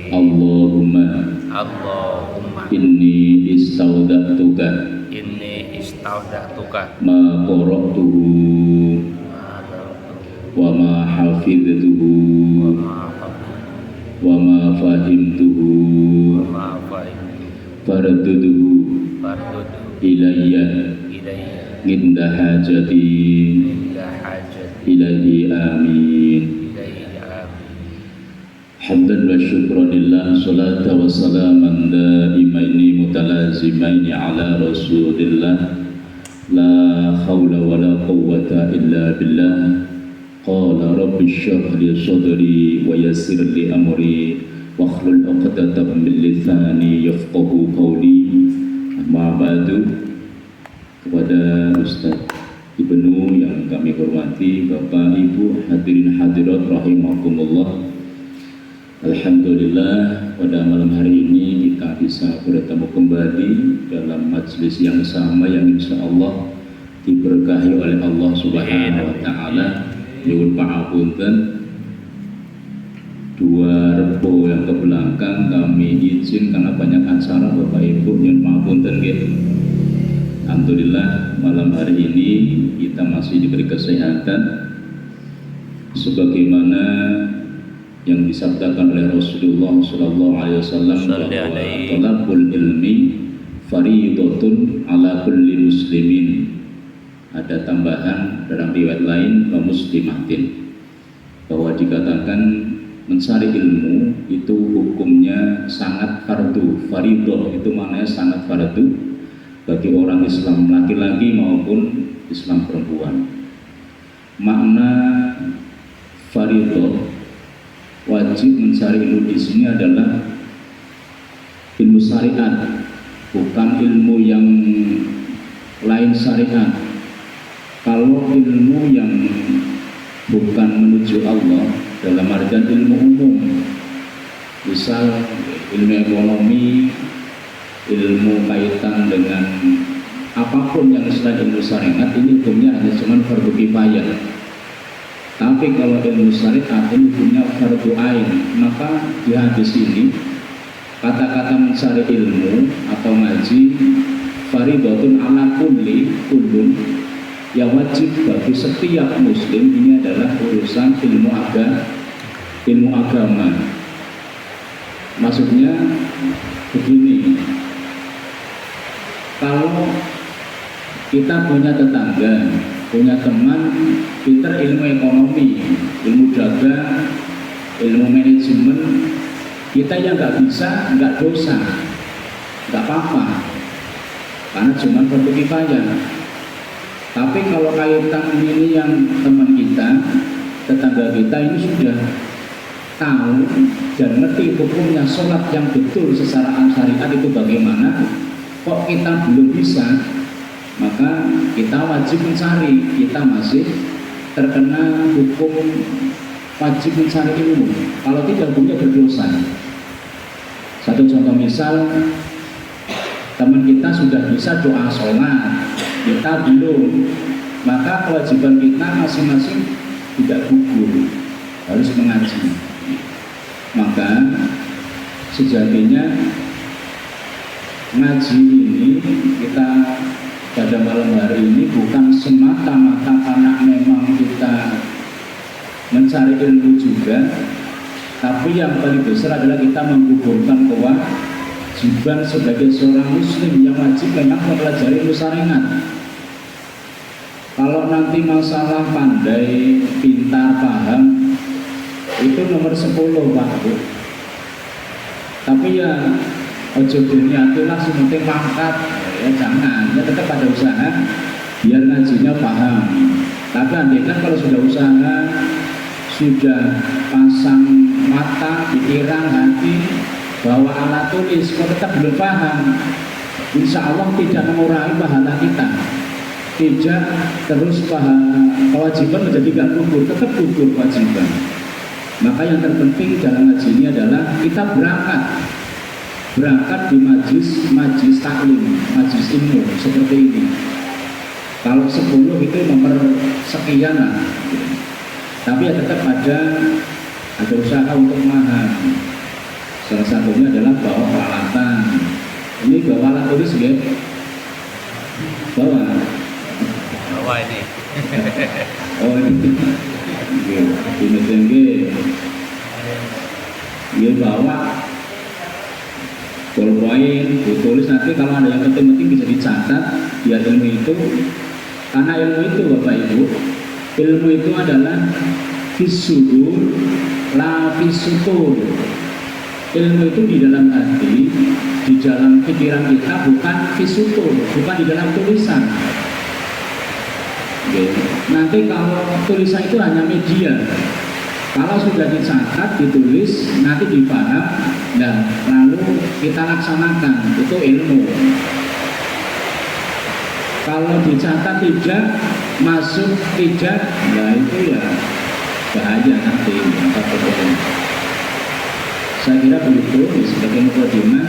Allahumma inni istaudatuka ma qara'tuhu wa ma hafidtuhu wa ma fahimtuhu farduduhu ilayya inda hajati ilahi amin. Hamdan wa syukranillah, salatu wa salaman daimaini mutalazimaini ala rasulillah, la hawla wa la quwwata illa billah. Qala rabbi shrah li sadri wa yassir li amri wakhlul 'uqdatam min lisani yafqahu qawli. Amma ba'du. Kepada Ustaz Ibnu yang kami hormati, Bapak Ibu hadirin hadirat rahimakumullah. Alhamdulillah, pada malam hari ini kita bisa bertemu kembali dalam majelis yang sama yang insya Allah diberkahi oleh Allah Subhanahu wa Ta'ala. Nyuwun pangapunten, dua rebo yang kebelakang kami izin karena banyak acara Bapak Ibu, nyuwun pangapunten nggih. Alhamdulillah, malam hari ini kita masih diberi kesehatan sebagaimana yang disabdakan oleh Rasulullah Sallallahu Alaihi Wasallam bahwa talabul ilmi fariidatun ala kulli muslimin. Ada tambahan dalam riwayat lain wa muslimatin, bahwa dikatakan mencari ilmu itu hukumnya sangat fardu. Fariidah itu maknanya sangat fardu bagi orang Islam laki-laki maupun Islam perempuan. Makna fariidah wajib mencari ilmu di sini adalah ilmu syariat, bukan ilmu yang lain syariat. Kalau ilmu yang bukan menuju Allah dalam artian ilmu umum, misal ilmu ekonomi, ilmu kaitan dengan apapun yang selain ilmu syariat, ini hukumnya hanya cuma fardu kifayah. Tapi kalau ilmu syariat ini punya fardu ain, maka di hadis ini kata-kata mencari ilmu atau ngaji faridatun ala kulli kullun, yang wajib bagi setiap muslim. Ini adalah urusan ilmu agama. Maksudnya begini, kalau kita punya tetangga, punya teman pinter ilmu ekonomi, ilmu dagang, ilmu manajemen, kita yang nggak bisa, nggak dosa, nggak apa-apa, karena cuma fardu kifayah. Tapi kalau kaitan ini yang teman kita, tetangga kita ini sudah tahu dan ngerti hukumnya sholat yang betul secara syariat itu bagaimana, kok kita belum bisa, maka kita wajib mencari. Kita masih terkena hukum wajib mencari ilmu. Kalau tidak, hukumnya berdosa. Satu contoh misal, teman kita sudah bisa doa sholat, kita belum, maka kewajiban kita masing-masing tidak gugur, harus mengaji. Maka sejatinya ngaji ini kita pada malam hari ini bukan semata-mata karena memang kita mencari ilmu juga, tapi yang paling besar adalah kita menggugurkan kewajiban sebagai seorang muslim yang wajib memang mempelajari ilmu syariat. Kalau nanti masalah pandai, pintar, paham, itu nomor 10 Pak Bu. Tapi ya ojo diniatilah sementing pangkat, ya jangan, ya tetap ada usaha biar ngajinya paham. Tapi andai kan kalau sudah usaha, sudah pasang mata, pikiran, hati bahwa alat tulis kok tetap belum paham, insya Allah tidak mengurangi pahala kita, tidak terus kewajiban menjadi gak gugur, tetap gugur kewajiban. Maka yang terpenting dalam ngaji ini adalah kita berangkat di majlis taklim, majlis ilmu seperti ini. Kalau 10 itu nomor sekian lah, tapi ya tetap ada usaha untuk memahami. Salah satunya adalah bawa peralatan. Ini bawa alat tulis ya? Bawa ini. Oh ini dia bawa ballpoint, ditulis. Nanti kalau ada yang penting-penting bisa dicatat biar ilmu itu, karena ilmu itu Bapak Ibu, ilmu itu adalah fisudur la fisutur. Ilmu itu di dalam hati, di dalam pikiran kita, bukan fisutur, bukan di dalam tulisan. Nanti kalau tulisan itu hanya media, kalau sudah dicatat, ditulis, nanti dipaham, dan lalu kita laksanakan, itu ilmu. Kalau dicatat tidak, masuk tidak, ya itu ya bahaya nanti. Saya kira begitu sebagai mukadimah.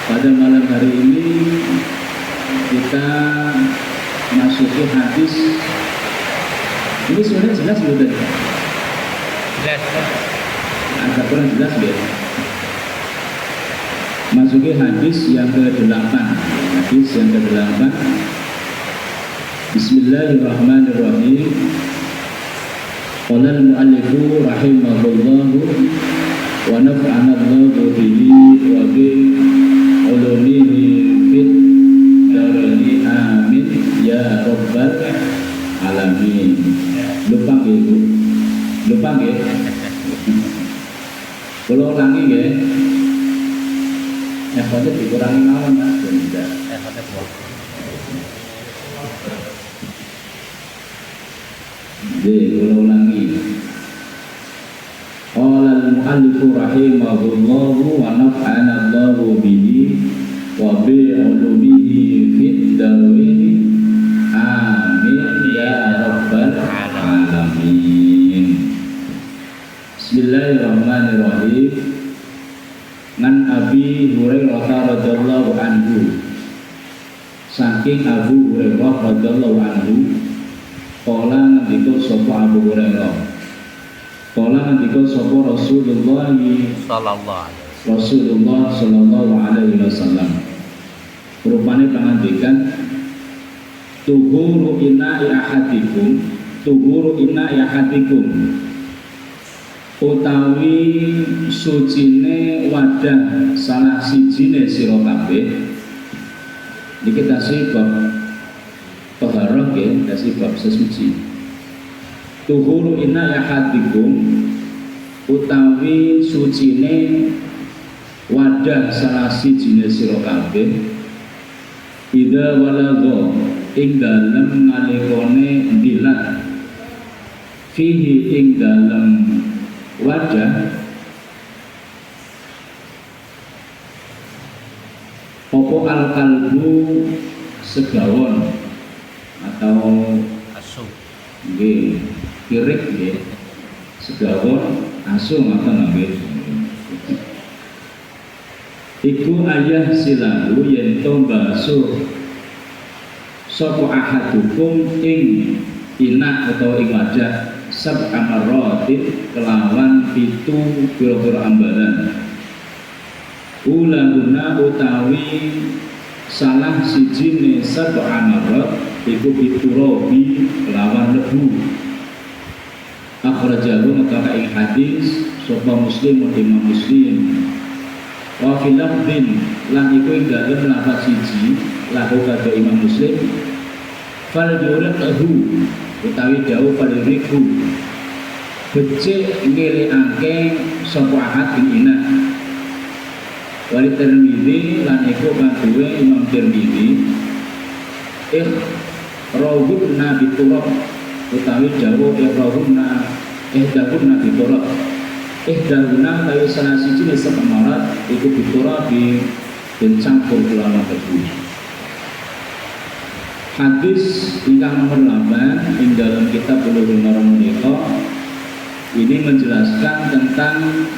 Pada malam hari ini kita masuki hadis. Ini sebenarnya jelas belum? Jelas. Agak kurang jelas ya. Masuki hadis yang ke-8. Hadis yang ke-8. Bismillahirrahmanirrahim. Qala al-mu'allifu rahimahullahu wa nafa'ana Allahu bihi wa bi ulumihi fid darani amin ya rabbal alamin. Lupa nggih, lupa nggih. Kalau ulangi nggih. Effortnya dikurangi mawon Mas. Effortnya buang. Kalau ulangi. Qala al-mu'allifu rahimahullahu wa nafa'ana Allahu bihi wa bi ulumihi fid darwini amin ya rabbal alamin. Bismillahirrahmanirrahim. Ngan Abi Hurairah radhiyallahu anhu, saking Abu Hurairah radhiyallahu anhu, qala ngendika sapa Abu Hurairah, qala ngendika sapa Rasulullah sallallahu alaihi wasallam, rupane pangandikan tuhuru ina'i ahadikum, tuhuru ina'i ahadikum, utawi sucine wadah salah sijine sira kabeh. Niki tasih bab taharah nggih, tasih bab sesuci. Tuhuru inna yahadikum, utawi sucine wadah salah sijine sira kabeh. Ida walagha, ing dalem nalikane ndilat, fihi ing dalem wadah opo al-kalbu segawon atau asu nggih kirik nggih segawon asu maka nggih iku ayah silahu yen to basuh sapa ahadukum ing inak atau ing wadah sab amaratin kelawan pitu pira-pira ambalan. Ulahuna utawi salah sijine sab amarat iku piturabi kelawan lebu. Akhrajahu maka ing hadis sapa Muslim Imam Muslim. Wa fil lafdin lan iku ing dalem lafaz siji lahu kadhe Imam Muslim. Fal yuraqhu utawi dawuh padiriku becik ngelekake sapa ahad ing inak. Wali Tirmidzi lan iku kadhuwe Imam Tirmidzi rawhuna bi turab utawi dawuh rawhuna dawuhna bi turab dawuhna kaya salah siji nisab amarat iku bi turab den campur kelawan tebu. Hadis ingkang nomor 8 ing dalam kitab Bulughul Maram menika ini menjelaskan tentang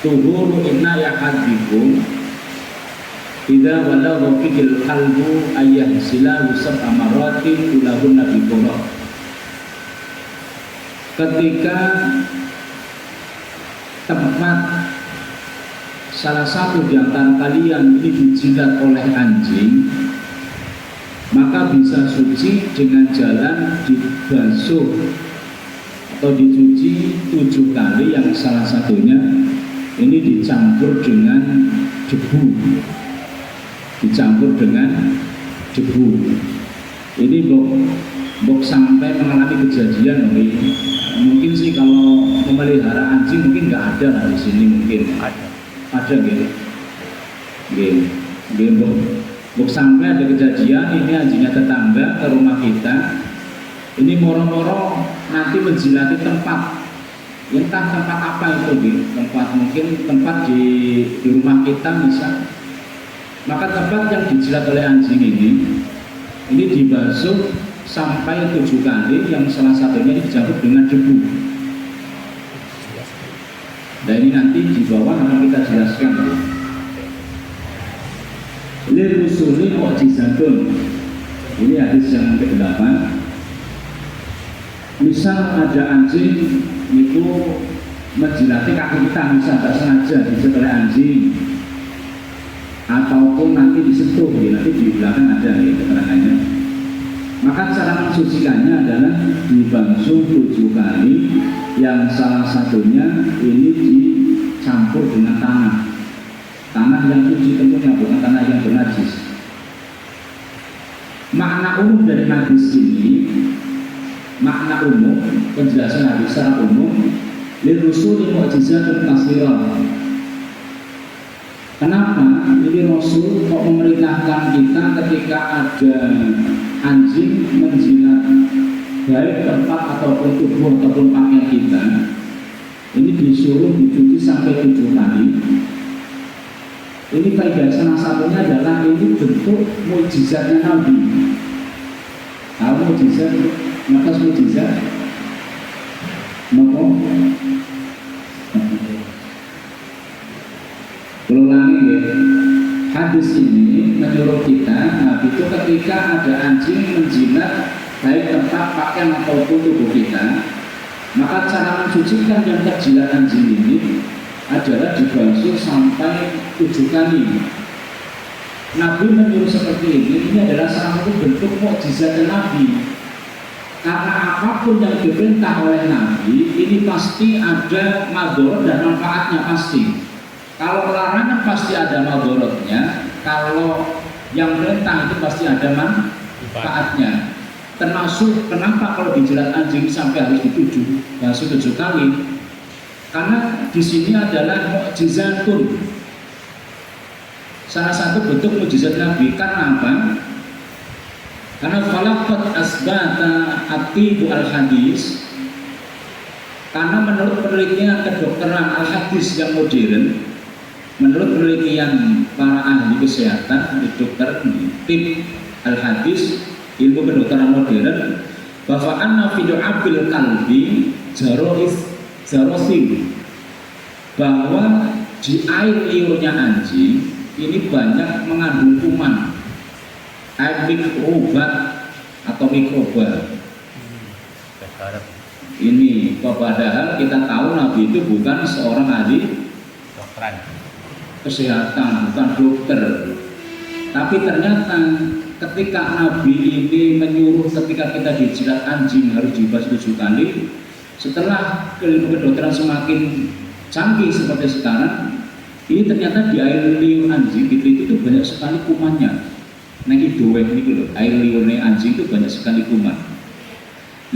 tuhuru inna yahadikum idza walagha fil qalbu ayah silahu sab'a maratin ulahun nabi qura. Ketika tempat salah satu di antara kalian ini dijilat oleh anjing, maka bisa suci dengan jalan dibasuh atau dicuci 7 kali, yang salah satunya ini dicampur dengan debu. Dicampur dengan debu. Ini bok sampai mengalami kejadian, mungkin sih kalau memelihara anjing mungkin nggak ada lah di sini, mungkin ada gitu. Bok sampai ada kejadian, ini anjingnya tetangga ke rumah kita, ini moro-moro nanti menjilati tempat, entah tempat apa itu, tempat mungkin tempat di rumah kita misal. Maka tempat yang dijilat oleh anjing ini dibasuh sampai 7 kali, yang salah satunya dicampur dengan debu. Dan ini nanti di bawah akan kita jelaskan. Lirusuli mu'jizatun. Ini hadis yang ke-8. Misal ada anjing itu menjilati kaki kita, misal tak sengaja dijilat oleh anjing, ataupun nanti disentuh, nanti di belakang ada keterangannya. Maka cara mensucikannya adalah dibasuh 7 kali, yang salah satunya ini dicampur dengan tanah yang suci tentunya, bukan tanah yang bernajis. Makna umum dari hadis ini, makna umum penjelasan hadis secara umum, lirusuli mu'jizatun katsirah. Kenapa ini Rasul kok memerintahkan kita ketika ada anjing menjilat baik tempat ataupun tubuh ataupun pakaian kita, ini disuruh dicuci sampai 7 kali. Ini faedah salah satunya adalah ini bentuk mukjizatnya Nabi. Tahu mukjizat? Maka mukjizat maka ulangi ya. Hadis ini menyuruh kita, Nabi itu ketika ada anjing menjilat baik tempat pakaian ataupun tubuh kita, maka cara mensucikan yang terjilat anjing ini adalah dibasuh sampai 7 kali. Nabi menyuruh seperti ini adalah salah satu bentuk mukjizat Nabi. Karena apapun yang diperintah oleh Nabi, ini pasti ada madharat dan manfaatnya pasti. Kalau larangan pasti ada madharatnya, kalau yang perintah itu pasti ada manfaatnya. Termasuk kenapa kalau dijilat anjing sampai harus basuh 7 kali? Karena di sini adalah mukjizatun, salah satu bentuk mukjizat Nabi. Karena apa? Karena falaqat asbata atibu al-hadis, karena menurut penelitian kedokteran al-hadis yang modern, menurut penelitian para ahli kesehatan, dokter tim al-hadis, ilmu kedokteran modern, bahwa anna fi du'abil kalbi jarosil, bahwa di air liurnya anjing ini banyak mengandung kuman, air mikrobat atau mikroba. Ini padahal kita tahu Nabi itu bukan seorang ahli kesehatan, bukan dokter. Tapi ternyata ketika Nabi ini menyuruh ketika kita dijilat anjing harus dibasuh 7 kali, setelah ilmu kedokteran semakin canggih seperti sekarang, ini ternyata di air liur anjing itu tuh banyak sekali kumannya. Nah itu air liurnya anjing itu banyak sekali kuman.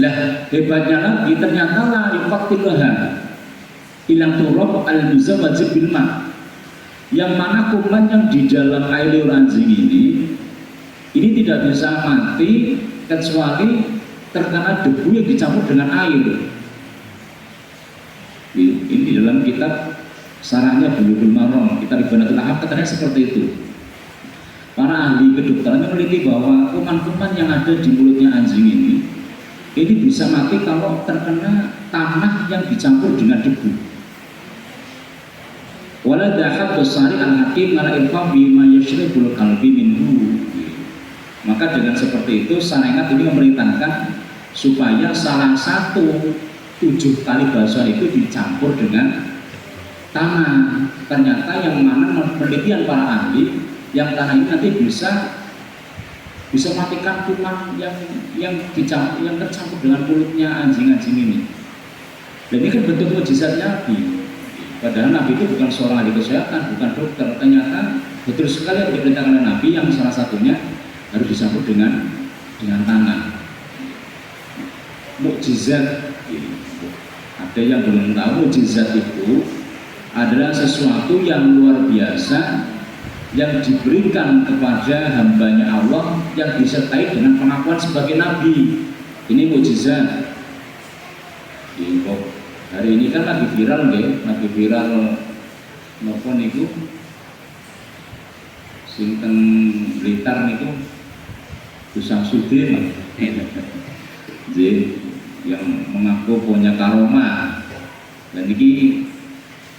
Lah hebatnya lagi ternyata lah yuqatilaha ilang turab al-muzawwaj bil ma, yang mana kuman yang di dalam air liur anjing ini tidak bisa mati kecuali terkena debu yang dicampur dengan air. Ini di dalam kitab Sarahnya Bulughul Maram, kitab Ibanatul Ahkam katanya seperti itu. Para ahli kedokteran meneliti bahwa kuman-kuman yang ada di mulutnya anjing ini bisa mati kalau terkena tanah yang dicampur dengan debu. Wala dahat dosari al-hakim ala ilfam bima yashribul kalbi minhu. Maka dengan seperti itu syariat ini memerintahkan supaya salah satu 7 kali basuhan itu dicampur dengan tanah. Ternyata yang mana penelitian para ahli, yang tanah ini nanti bisa matikan kuman yang tercampur dengan kulitnya anjing-anjing ini. Dan ini kan bentuk mukjizat Nabi. Padahal Nabi itu bukan seorang ahli kesehatan, bukan dokter. Ternyata betul sekali yang diperintahkan oleh Nabi, yang salah satunya harus disambut dengan tangan. Mukjizat, ada yang belum tahu, mukjizat itu adalah sesuatu yang luar biasa yang diberikan kepada hambanya Allah yang disertai dengan pengakuan sebagai Nabi. Ini mukjizat. Hari ini kan lagi viral napa niku sinten Blitar niku Gus Samsudin yang mengaku punya karomah. Dan ini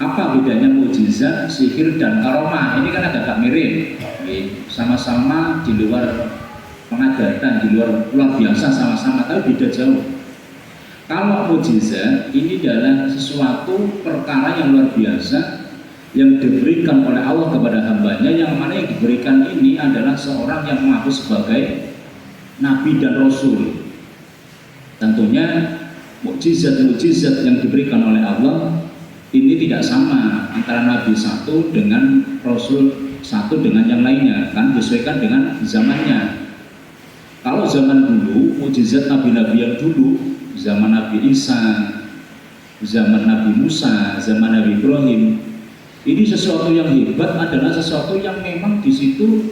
apa bedanya mukjizat, sihir dan karomah? Ini kan agak mirip, sama-sama di luar pengadatan, di luar biasa sama-sama, tapi beda jauh. Kalau mukjizat ini adalah sesuatu perkara yang luar biasa yang diberikan oleh Allah kepada hambanya, yang mana yang diberikan ini adalah seorang yang mengaku sebagai Nabi dan Rasul. Tentunya mukjizat-mukjizat yang diberikan oleh Allah ini tidak sama antara Nabi satu dengan Rasul satu dengan yang lainnya, kan disesuaikan dengan zamannya. Kalau zaman dulu, mukjizat nabi-nabi yang dulu, zaman Nabi Isa, zaman Nabi Musa, zaman Nabi Ibrahim, ini sesuatu yang hebat adalah sesuatu yang memang di situ,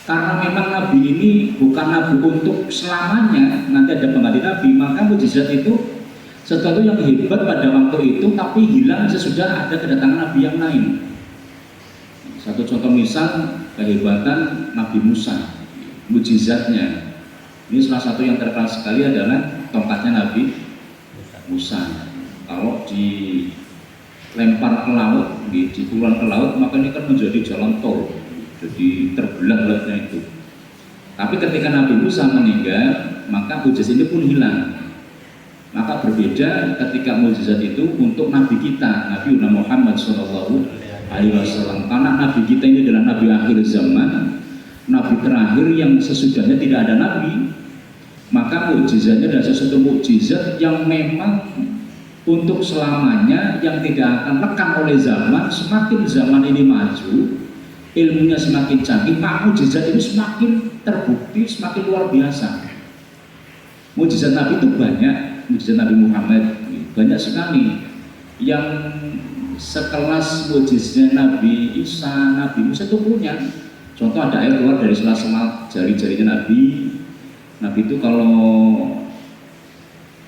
karena memang Nabi ini bukan Nabi untuk selamanya, nanti ada pengganti Nabi, maka mukjizat itu sesuatu yang hebat pada waktu itu, tapi hilang sesudah ada kedatangan Nabi yang lain. Satu contoh misal kehebatan Nabi Musa, mukjizatnya. Ini salah satu yang terkenal sekali adalah tongkatnya Nabi Musa. Kalau dilempar ke laut, dipulang ke laut, maka ini kan menjadi jalan tol, jadi terbelah lautnya itu. Tapi ketika Nabi Musa meninggal, maka mukjizat ini pun hilang. Maka berbeda ketika mukjizat itu untuk Nabi kita, Nabi Muhammad SAW. Karena Nabi kita ini adalah Nabi akhir zaman, Nabi terakhir yang sesudahnya tidak ada Nabi. Maka mukjizatnya adalah sesuatu mukjizat yang memang untuk selamanya, yang tidak akan lekang oleh zaman. Semakin zaman ini maju, ilmunya semakin canggih, maka mukjizat ini semakin terbukti, semakin luar biasa. Mukjizat Nabi itu banyak, mukjizat Nabi Muhammad banyak sekali. Yang sekelas mukjizat Nabi Isa, Nabi Musa itu punya. Contoh ada air keluar dari sela-sela jari-jarinya Nabi. Nabi itu kalau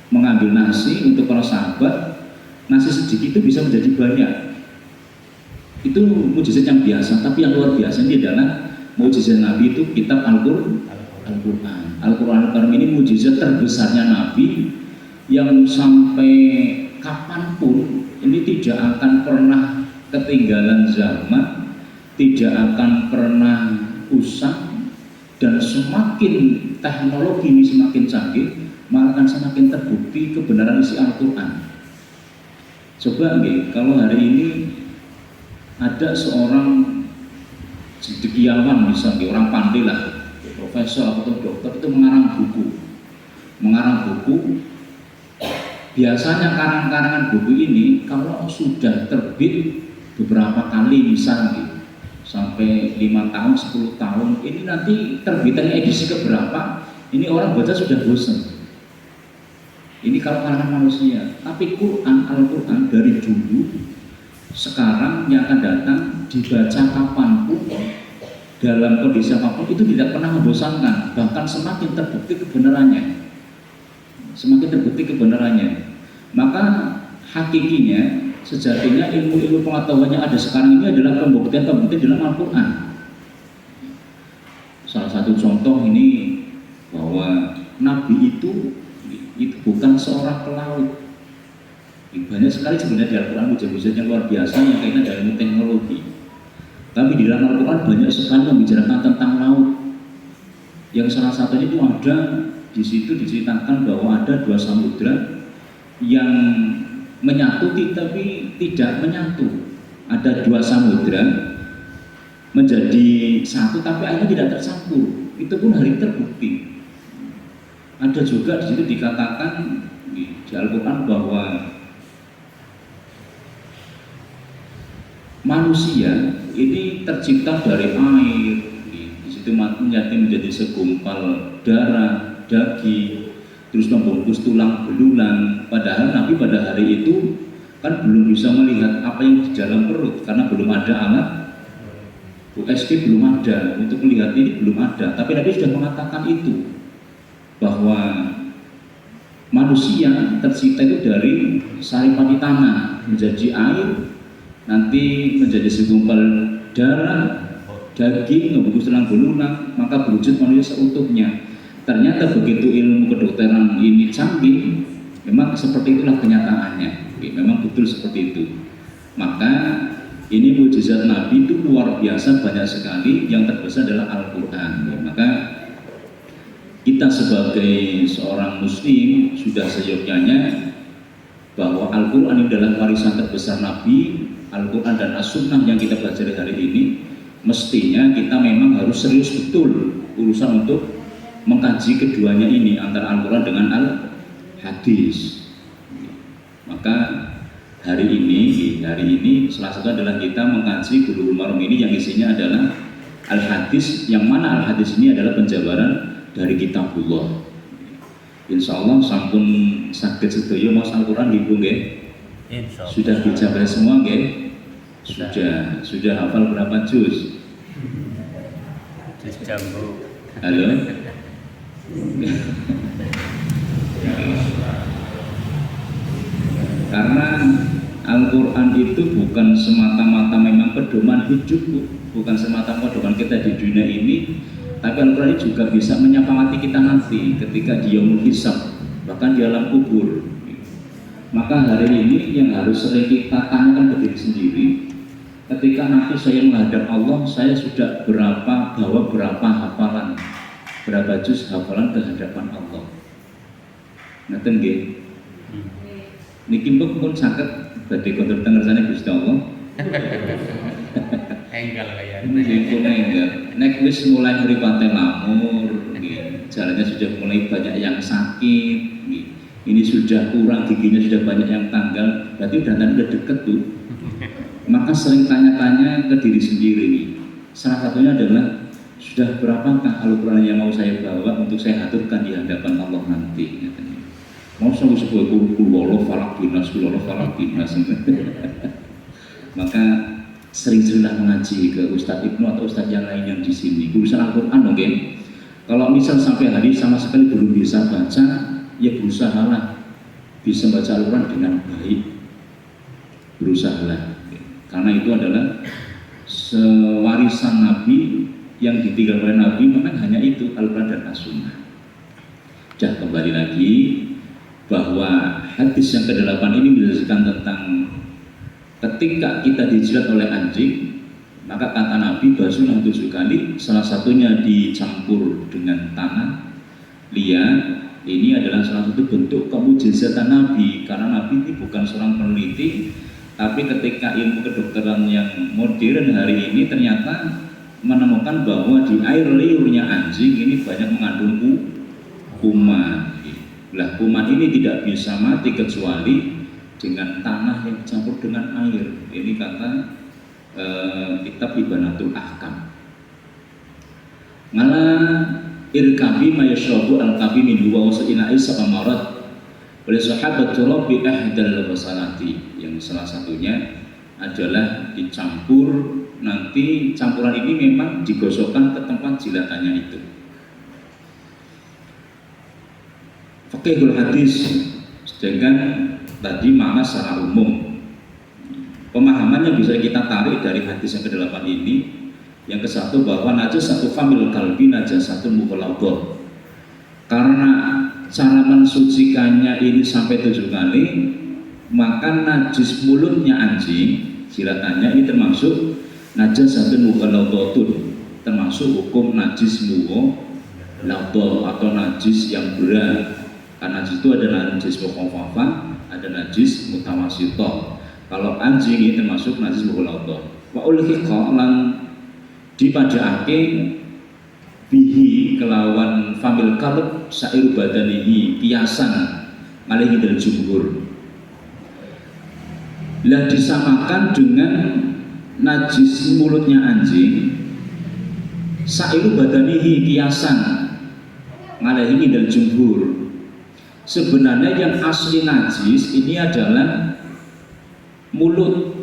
mengambil nasi untuk para sahabat, nasi sedikit itu bisa menjadi banyak. Itu mukjizat yang biasa, tapi yang luar biasa ini adalah mukjizat Nabi itu kitab Al-Quran. Al-Quran ini mukjizat terbesarnya Nabi, yang sampai kapanpun ini tidak akan pernah ketinggalan zaman, tidak akan pernah usang, dan semakin teknologi ini semakin canggih, malah akan semakin terbukti kebenaran isi Al-Quran. Coba kalau hari ini ada seorang cendekiawan, misalnya orang pandai lah, profesor atau dokter, itu mengarang buku. Biasanya karangan-karangan buku ini kalau sudah terbit beberapa kali, misalnya sampai 5 tahun, 10 tahun, ini nanti terbitannya edisi keberapa, ini orang baca sudah bosan. Ini kalau kalangan manusia. Tapi Al-Quran dari dulu, sekarang, yang akan datang, dibaca kapanpun, dalam kondisi apapun, itu tidak pernah membosankan. Bahkan semakin terbukti kebenarannya. Maka hakikinya, sejatinya ilmu-ilmu pengetahuan yang ada sekarang ini adalah pembuktian dalam Al-Quran. Salah satu contoh ini bahwa Nabi itu bukan seorang pelaut. Banyak sekali sebenarnya di Al-Quran mukjizat yang luar biasa yang kaitan dengan ilmu teknologi. Tapi di dalam Al-Quran banyak sekali membicarakan tentang laut. Yang salah satunya itu ada di situ diceritakan bahwa ada 2 samudra yang menyatu tapi tidak menyatu. Ada dua samudra menjadi satu tapi akhirnya tidak tercampur. Itu pun hari ini terbukti. Ada juga di situ dikatakan di Al-Quran bahwa manusia ini tercipta dari air. Di situ menjadi segumpal darah, daging, terus membungkus tulang belulang. Padahal Nabi pada hari itu kan belum bisa melihat apa yang di dalam perut karena belum ada alat USG, belum ada untuk melihat ini, belum ada. Tapi Nabi sudah mengatakan itu bahwa manusia tercipta itu dari saripati tanah menjadi air, nanti menjadi segumpal darah, daging, membungkus tulang belulang, maka berwujud manusia seutuhnya. Ternyata begitu ilmu kedokteran ini canggih, memang seperti itulah kenyataannya. Memang betul seperti itu. Maka ini mukjizat Nabi itu luar biasa, banyak sekali. Yang terbesar adalah Al-Quran. Maka kita sebagai seorang Muslim sudah seyogyanya bahwa Al-Quran adalah warisan terbesar Nabi. Al-Quran dan As-Sunnah yang kita pelajari hari ini, mestinya kita memang harus serius betul urusan untuk mengkaji keduanya ini, antara Al-Quran dengan Al-Hadis. Maka hari ini salah satu adalah kita mengkaji Bulughul Maram ini yang isinya adalah Al-Hadis, yang mana Al-Hadis ini adalah penjabaran dari Kitabullah. Insya Allah sampun sakit sedaya mas Al-Quran ibu nggih. Sudah dijabar semua nggih? Sudah hafal berapa juz? Juz jambu. Halo? Karena Al-Quran itu bukan semata-mata memang pedoman hidup, bukan semata-mata pedoman kita di dunia ini, tapi Al-Quran juga bisa menyemangati kita nanti ketika di yaumul hisab, bahkan di alam kubur. Maka hari ini yang harus sering kita tanyakan ke diri sendiri, ketika nanti saya menghadap Allah, saya sudah bawa berapa hafalan, berapa juz hafalan ke hadapan Allah. Ngaten nggih? Niki pun saged badhe kondur teng ngersane Gusti Allah. Enggal kaya. Niki enggal. Nek wis mulai mripate lamur, nggih, jalannya sudah mulai banyak yang sakit, nggih. Ini sudah kurang giginya, sudah banyak yang tanggal, berarti udah deket tuh. Maka sering tanya-tanya ke diri sendiri nih. Salah satunya adalah sudah berapakah Al-Quran yang mau saya bawa untuk saya aturkan di hadapan Allah nanti, katanya. Mau sama sebuah kulolo falak binas. Maka sering-seringlah mengaji ke Ustadz Ibnu atau Ustadz yang lain yang di sini. Urusan Al-Quran, oke? Kalau misal sampai hari sama sekali belum bisa baca, ya berusahalah bisa baca Al-Quran dengan baik. Berusahalah, karena itu adalah sewarisan Nabi yang ditinggalkan oleh Nabi, memang hanya itu Al-Quran dan As-Sunnah. Kembali lagi bahwa hadis yang ke-8 ini menjelaskan tentang ketika kita dijilat oleh anjing, maka kata Nabi basuhlah 7 kali, salah satunya dicampur dengan tanah liat. Ini adalah salah satu bentuk kemujizatan Nabi, karena Nabi ini bukan seorang peneliti, tapi ketika ilmu kedokteran yang modern hari ini ternyata menemukan bahwa di air liurnya anjing ini banyak mengandung kuman. Lah kuman ini tidak bisa mati kecuali dengan tanah yang dicampur dengan air. Ini kata kitab Ibanatul Ahkam. Ngala irkabi mayashrabu al-kabi min huwa wasa'ina'i sabamarat oleh sahabat Rabbi ahdal wasalati, yang salah satunya adalah dicampur. Nanti campuran ini memang digosokkan ke tempat jilatannya itu. Fiqhul hadis, sedangkan tadi makna secara umum. Pemahaman yang bisa kita tarik dari hadis yang ke-8 ini, yang ke-1 bahwa najasatu famil kalbi najasatu mughalladhah. Karena cara mensucikannya ini sampai 7 kali, maka najis mulutnya anjing, jilatannya ini termasuk najasatun mughalladhatun, termasuk hukum najis mughalladhah atau najis yang berat. Karena najis itu adalah najis mukhafafah, ada najis mutawasito. Kalau anjing ini termasuk najis mughalladhah. Wa ulhiqa lan dipadhaake bihi kelawan famil kalb sairu badanihi kiasan alaihi dari jumhur. Lah disamakan dengan najis mulutnya anjing sairu badanihi kiasan alaihi dari jumhur. Sebenarnya yang asli najis ini adalah mulut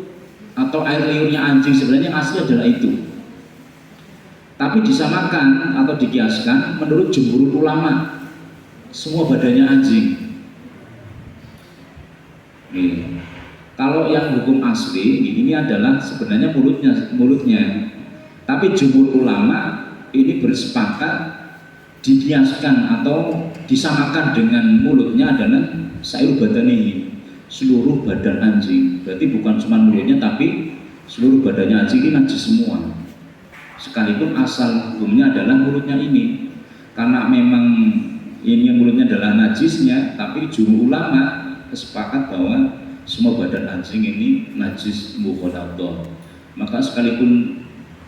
atau air liurnya anjing, sebenarnya yang asli adalah itu. Tapi disamakan atau dikiaskan menurut jumhur ulama semua badannya anjing. Kalau yang hukum asli ini adalah sebenarnya mulutnya. Tapi jumhur ulama ini bersepakat dikiaskan atau disamakan dengan mulutnya adalah sairu badanihi, seluruh badan anjing. Berarti bukan cuma mulutnya tapi seluruh badannya anjing ini najis semua. Sekalipun asal hukumnya adalah mulutnya ini, karena memang ini yang mulutnya adalah najisnya, tapi jumhur ulama sepakat bahwa semua badan anjing ini najis mughalladhah. Maka sekalipun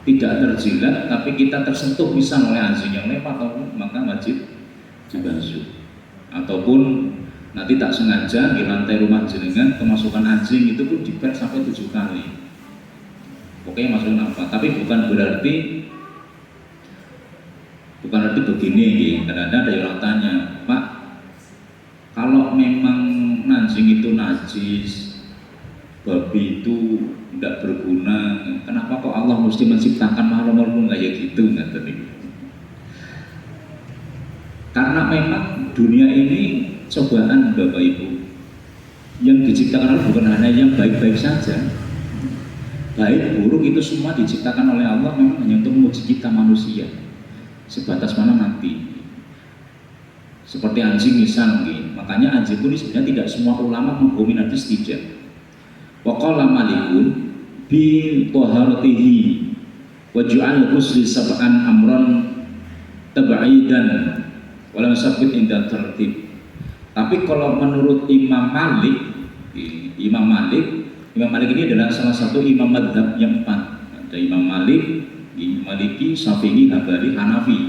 tidak terjilat, tapi kita tersentuh misal oleh anjing yang lewat, maka wajib dibasuh. Ataupun nanti tak sengaja di lantai rumah jenengan kemasukan anjing itu pun dipet sampai 7 kali. Oke, maksudnya apa? Tapi bukan berarti begini, kadang-kadang ada yang tanya, Pak, kalau memang anjing itu najis, babi itu tidak berguna, kenapa kok Allah mesti menciptakan makhluk-makhluk kayak gitu? Karena memang dunia ini cobaan Bapak Ibu. Yang diciptakan Allah bukan hanya yang baik-baik saja. Baik buruk itu semua diciptakan oleh Allah memang hanya untuk menguji kita manusia. Sebatas mana nanti. Seperti anjing misal, makanya anjing pun sebenarnya tidak semua ulama menghukumi najis, tidak. Wa qala Malikun bi taharatihi wa ju'al ghusli sab'an amran tab'idan wala sabit inda tertib. Tapi kalau menurut Imam Malik ini adalah salah satu imam madhab yang 4. Ada Imam Malik, Maliki, Syafi'i, Hambali, Hanafi.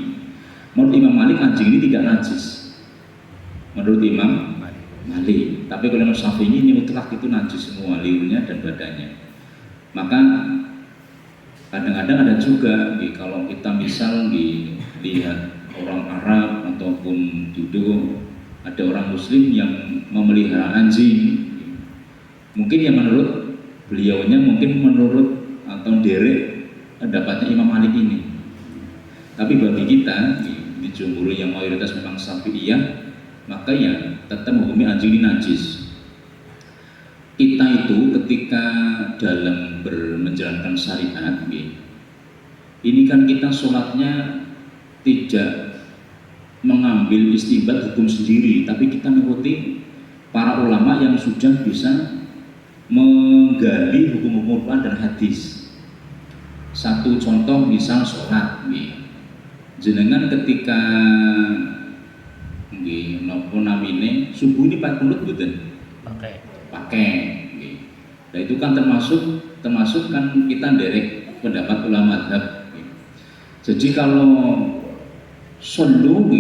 Menurut Imam Malik anjing ini tidak najis. Menurut Imam Malik. Tapi kalau Imam Syafi'i ini mutlak itu najis semua, liurnya dan badannya. Maka kadang-kadang ada juga kalau kita misal lihat orang Arab ataupun duduk ada orang Muslim yang memelihara anjing. Mungkin yang menurut beliaunya, mungkin menurut atau derek pendapatnya Imam Malik ini. Tapi bagi kita di jumhur yang mayoritas memang Syafi'iyah, maka ya tetap menghukumi anjing ini najis. Kita itu ketika dalam menjalankan syariat, ini kan kita sholatnya tidak mengambil istinbat hukum sendiri, tapi kita mengikuti para ulama yang sudah bisa menggali hukum-hukum Quran dan hadis. Satu contoh misal sholat, jenengan ketika nopo namine subuh ini pakai kunut betul? Pakai. Nah itu kan termasuk kan kita derek pendapat ulama madhab. Jadi kalau shollu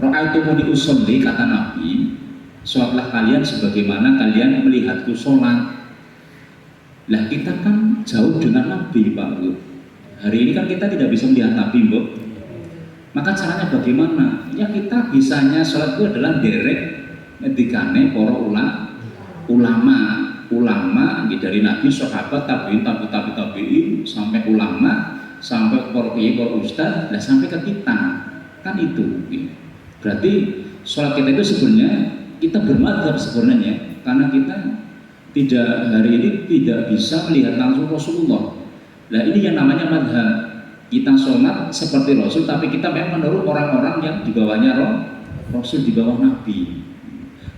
ra'aitumuni usolli kata Nabi, sholatlah kalian sebagaimana kalian melihatku sholat. Lah kita kan jauh dengan Nabi Pak Bu. Hari ini kan kita tidak bisa melihat Nabi Bu. Maka caranya bagaimana? Ya kita bisanya sholat itu adalah derek medikane para ulama dari Nabi, sahabat, tabi'in sampai ulama, sampai para kiai, para ustaz, dan sampai ke kita. Kan itu. Berarti sholat kita itu sebenarnya kita bermadhab sebenarnya, karena kita hari ini tidak bisa melihat langsung Rasulullah. Nah ini yang namanya madhab. Kita sholat seperti Rasul, tapi kita memang menurut orang-orang yang di bawahnya Rasul, di bawah Nabi.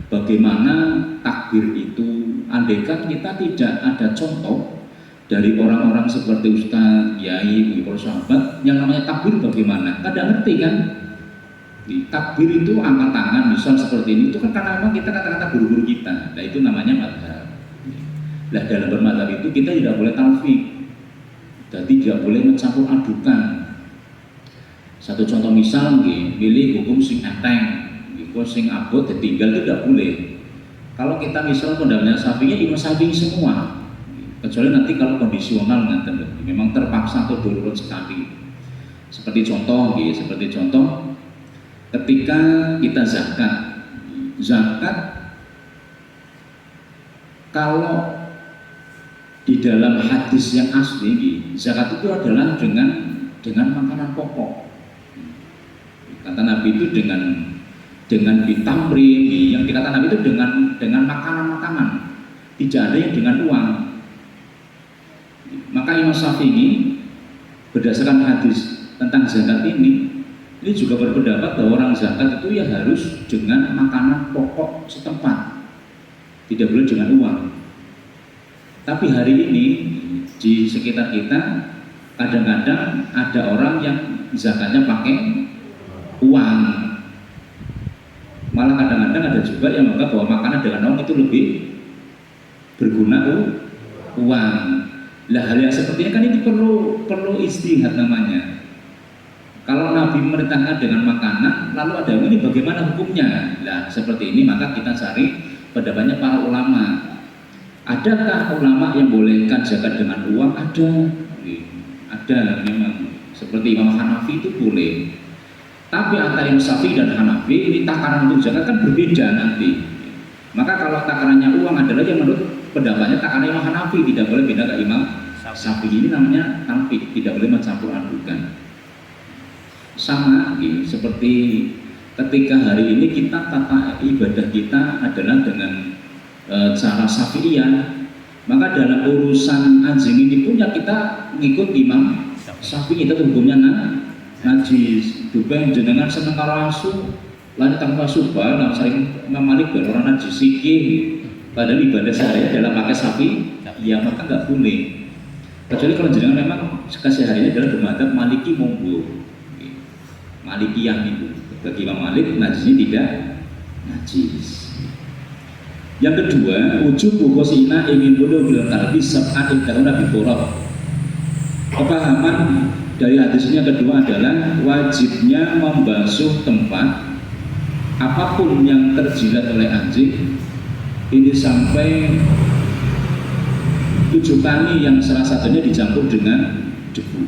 Bagaimana takbir itu, andaikan kita tidak ada contoh dari orang-orang seperti Ustaz, Yai, para sahabat, yang namanya takbir bagaimana? Kadang ngerti kan? Takbir itu angkat tangan misal seperti ini itu kan karena memang kita kata-kata guru-guru kita. Nah itu namanya madhab. Nah dalam bermadhab itu kita tidak boleh talfik, jadi tidak boleh mencampur adukan. Satu contoh misal, milih hukum sing enteng, sing abot ditinggal itu tidak boleh. Kalau kita misal pendapatnya Syafi'i, Imam Syafi'i semua, kecuali nanti kalau kondisional nanti memang terpaksa atau darurat sekali. Seperti contoh, ketika kita zakat kalau di dalam hadis yang asli, zakat itu adalah dengan makanan pokok. Kata Nabi itu dengan bitamri, yang dikata Nabi itu dengan makanan-makanan, tidak ada yang dengan uang. Maka Imam Syafi'i berdasarkan hadis tentang zakat ini juga berpendapat bahwa orang zakat itu ya harus dengan makanan pokok setempat, tidak boleh dengan uang. Tapi hari ini di sekitar kita kadang-kadang ada orang yang zakatnya pakai uang. Malah kadang-kadang ada juga yang menganggap bahwa makanan dengan uang itu lebih berguna uang. Lah hal yang seperti ini kan ini perlu istihad namanya. Kalau Nabi memerintahkan dengan makanan, lalu ada ini bagaimana hukumnya? Nah seperti ini maka kita cari pendapatnya para ulama. Adakah ulama yang bolehkan zakat dengan uang? Ada memang. Seperti Imam Hanafi itu boleh. Tapi antara Imam Syafi'i dan Hanafi ini takaran untuk zakat kan berbeda nanti. Maka kalau takarannya uang adalah yang menurut pendapatnya takaran Imam Hanafi, tidak boleh beda ke Imam Syafi'i. Ini namanya tanfik, tidak boleh mencampur adukan. Sama seperti ketika hari ini kita tata ibadah kita adalah dengan cara Syafi'iyah, maka dalam urusan anjing ini pun ya kita ngikut Imam Syafi'i, itu hukumnya najis. Dubeng jenengan seneng karo asu lan tanpa subah lan saling memalik orang najis sikih, padahal ibadah saya dalam pakai sapi ya maka nggak boleh, kecuali kalau jenengan memang kesehariannya adalah bermadhab Maliki monggo. Malikiyah itu bagi Imam Malik najisnya tidak najis. Yang kedua, ujub bukhosina ingin bulu bil kalbi sab'at idahuna bitorab. Kepahaman dari hadis ini yang kedua adalah wajibnya membasuh tempat apapun yang terjilat oleh anjing ini sampai 7 kali, yang salah satunya dicampur dengan debu.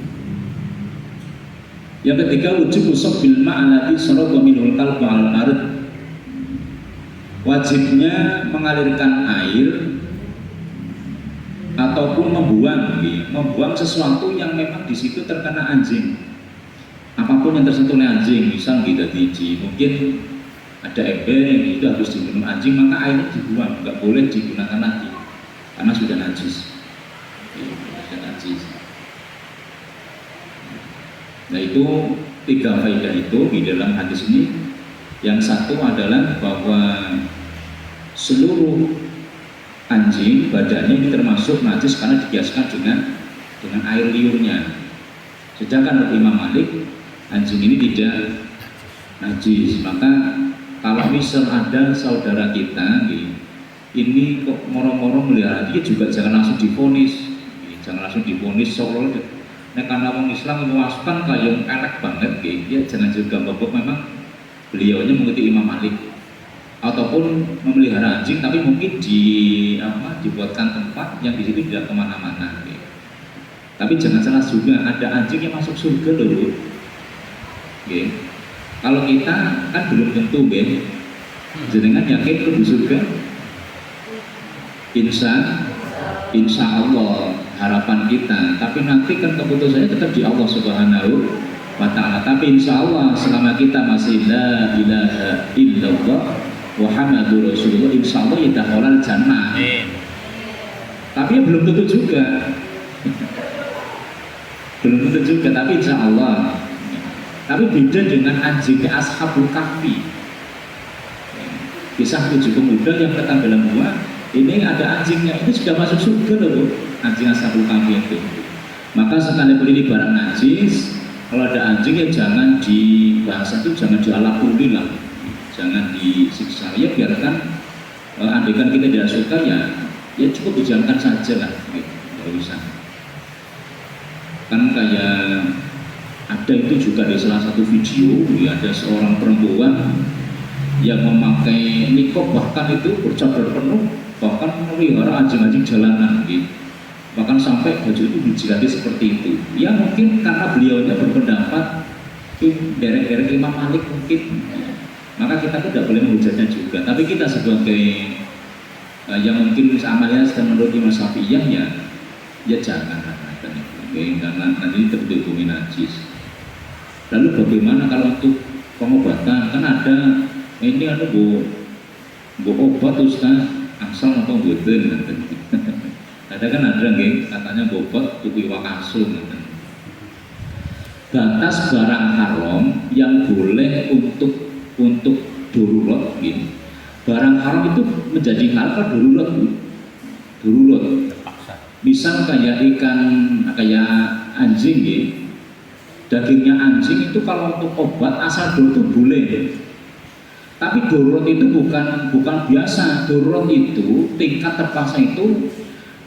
Yang ketiga, wujub usab bil ma'alati saraba minul kalbu al-ard. Wajibnya mengalirkan air ataupun membuang sesuatu yang memang di situ terkena anjing. Apapun yang tersentuh oleh anjing, misal mungkin ada ember yang itu harus diminum anjing, maka airnya dibuang, nggak boleh digunakan lagi karena sudah najis. Nah itu 3 faedah itu di dalam hadis ini. Yang satu adalah bahwa seluruh anjing badannya ini termasuk najis karena dikiaskan dengan air liurnya. Sedangkan menurut Imam Malik anjing ini tidak najis. Maka kalau misal ada saudara kita ini kok moro-moro melihara dia juga jangan langsung divonis, seolah karena orang Islam memuaskan kayak elek banget ya jangan juga babak. Memang beliaunya mengikuti Imam Malik ataupun memelihara anjing tapi mungkin dibuatkan tempat yang di situ tidak kemana-mana. Tapi jangan salah juga, ada anjing yang masuk surga loh. Kalau kita kan belum tentu jenengan yakin ke surga? Insya Allah harapan kita, tapi nanti kan keputusannya tetap di Allah Subhanahu wa Ta'ala. Tapi insya Allah selama kita masih la ilaha illallah Muhammadur Rasulullah, insya Allah ya dakhalal jannah. Tapi ya belum tentu juga tapi insya Allah. Tapi beda dengan anjingnya Ashabul Kahfi. Kisah 7 pemuda yang ketanggalan gua, ini ada anjingnya, itu sudah masuk surga loh, anjing Ashabul Kahfi itu. Maka sekalipun ini barang najis, Kalau ada anjing ya jangan di bahasa itu jangan dialakuli lah, jangan disiksa. Ya biarkan, andaikan kita tidak suka ya cukup dijamkan saja lah, gitu. Tidak usah. Kan kayak ada itu juga di salah satu video, ya, ada seorang perempuan yang memakai nikob, bahkan itu bercadar penuh, bahkan memelihara anjing-anjing jalanan, gitu. Bahkan sampai baju itu dijilati seperti itu. Ya mungkin karena beliaunya berpendapat derek-derek Imam Malik mungkin, maka kita tidak boleh menghujatnya juga. Tapi kita sebagai yang mungkin amalnya sedang menurut Imam Syafi'iyah ya jangan karena nanti terhubungi najis. Lalu bagaimana kalau untuk pengobatan? Kan ada ini bu obat Ustaz, asal atau boten. Ada kan ada katanya bobot tuku wakasu. Batas barang haram yang boleh untuk darurat, gitu. Barang haram itu menjadi halal darurat, darurat. Misal kayak ikan, kayak anjing, gitu. Dagingnya anjing itu kalau untuk obat asal itu boleh. Tapi darurat itu bukan biasa. Darurat itu tingkat terpaksa itu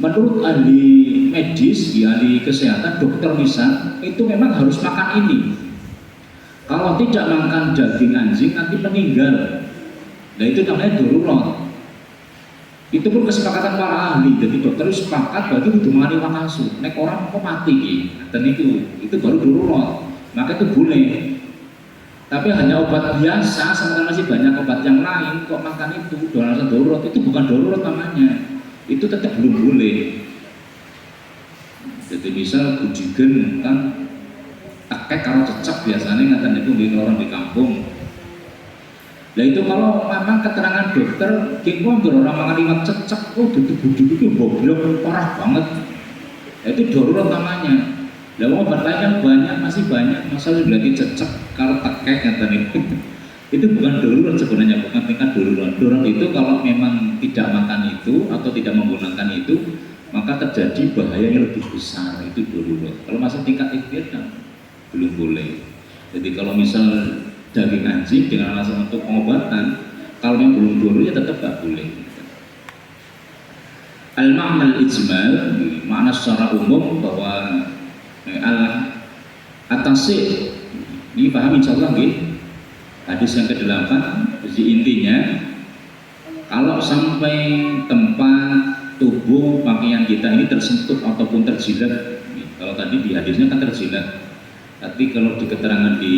menurut ahli medis, ya, ahli kesehatan, dokter misal, itu memang harus makan ini. Kalau tidak makan daging anjing nanti meninggal. Nah itu namanya darurat. Itu pun kesepakatan para ahli. Jadi dokter sepakat berarti itu mengani wakasu. Nek orang kok mati, dan itu baru darurat. Maka itu boleh. Tapi hanya obat biasa, sementara masih banyak obat yang lain kok makan itu darurat, itu bukan darurat namanya. Itu tetap belum boleh. Jadi misal bujigen kan tekek kalau cecak biasanya ngatan itu di orang di kampung. Nah itu kalau memang keterangan dokter, kita orang makan lewat cecak, itu bujuk itu goblok parah banget. Nah, itu darurat namanya. Nah obat lainnya banyak, masih banyak. Masalah berarti cecak kalau tekek ngatan itu bukan darurat sebenarnya, bukan tingkat darurat. Darurat itu kalau memang tidak makan itu atau tidak menggunakan itu, maka terjadi bahaya yang lebih besar, itu darurat. Kalau masuk tingkat ikhtiar kan belum boleh. Jadi kalau misal daging anjing dengan alasan untuk pengobatan, kalau yang belum darurat ya tetap nggak boleh. Al-ma'na al-ijmal, makna secara umum bahwa al-atasih ini paham insyaallah gitu. Hadis yang ke-8, jadi intinya kalau sampai tempat tubuh pakaian kita ini tersentuh ataupun terjilat, kalau tadi di hadisnya kan terjilat, tapi kalau di keterangan di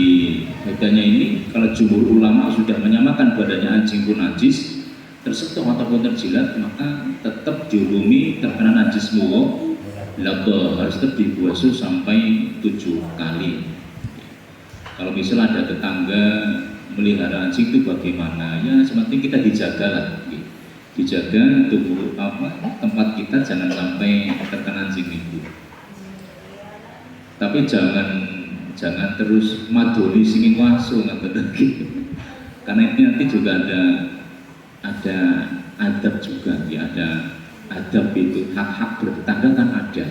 bedanya ini, kalau jumhur ulama sudah menyamakan badannya anjing pun najis, tersentuh ataupun terjilat, maka tetap dihukumi terkena najis muwa, harus tetap dibasuh sampai 7 kali. Kalau misalnya ada tetangga melihara anjing itu bagaimana? Ya sepenting kita dijaga lah, dijaga tubuh tempat kita jangan sampai terkena anjing itu. Tapi jangan terus madoni singin wasu karena ini nanti juga ada adab juga, ya, ada adab itu hak-hak bertetangga kan ada.